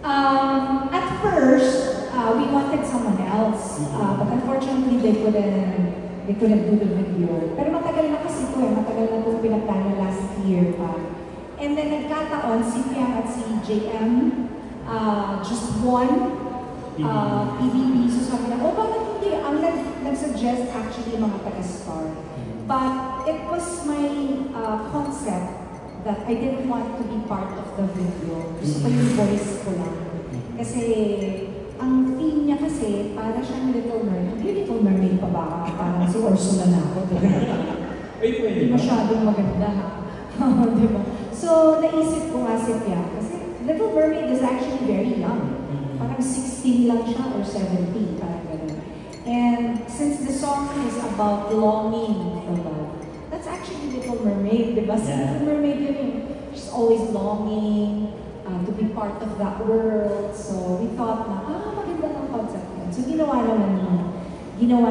At first, we wanted someone else, but unfortunately they couldn't do the video. Pero matagal na kasi ito matagal na itong pinagplano last year pa. And then nagkataon, si Piang at si JM, just one PBB. So sabi na, bakit hindi? Ang nag-suggest actually mga taga-Star. But it was my concept that I didn't want to be part of the video. Gusto ko yung voice ko lang. Kasi, ang theme niya kasi, para siyang Little Mermaid. Yung Little Mermaid pa ba? Parang si Ursula na ako. Hindi masyadong maganda ha. Diba? So, naisip ko nga si Pia. Kasi Little Mermaid is actually very young. Parang 16 lang siya or 17. Parang ganun. And since the song is about longing for love, that's actually Little Mermaid, di ba? Little Mermaid yun she's always longing to be part of that world. So we thought na, maganda ng concept yun. So ginawa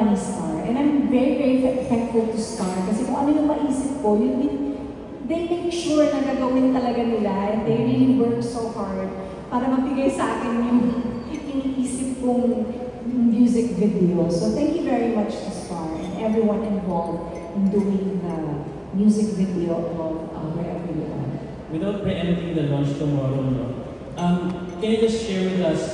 ni Star. And I'm very, very thankful to Star kasi kung ano yung maisip ko, they make sure na gagawin talaga nila and they really work so hard para mabigay sa akin yung iniisip kong music video. So thank you very much to Star and everyone involved in doing the music video of Wherever You Are. Without preempting the launch tomorrow, can you just share with us,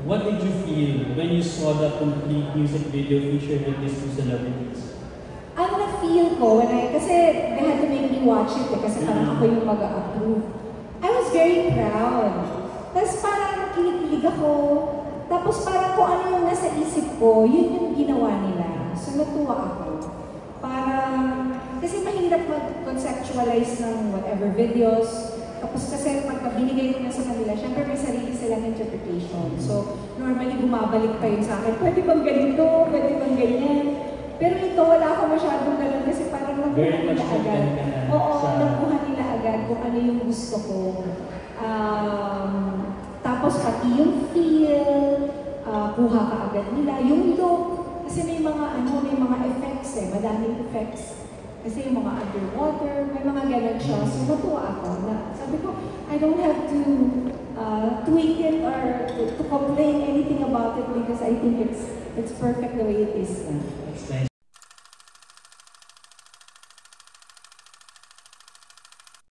what did you feel when you saw the complete music video featured with these two celebrities? Ang na-feel ko, kasi they had to make me watch it kasi parang ako yung mag-a-approve. I was very proud. Tapos parang kinikilig ako. Tapos parang kung ano yung nasa isip ko, yun yung ginawa nila. So natuwa ako. Kasi mahirap mag-conceptualize ng whatever videos. Tapos kasi pagka binigay ko na sa kanila, syempre may sarili silang interpretation. So normally bumabalik pa yun sa akin, pwede bang ganito, pwede bang ganyan. Pero ito wala ako masyadong ganun kasi parang nakuha nila agad. Oo, nakuha nila agad kung ano yung gusto ko. Tapos pati yung feel, kuha ka agad nila. Yung look, kasi may mga effects madaming effects. Kasi yung mga underwater, may mga ganun siya. So natuwa ako na sabi ko, I don't have to tweak it or to complain anything about it because I think it's perfect the way it is.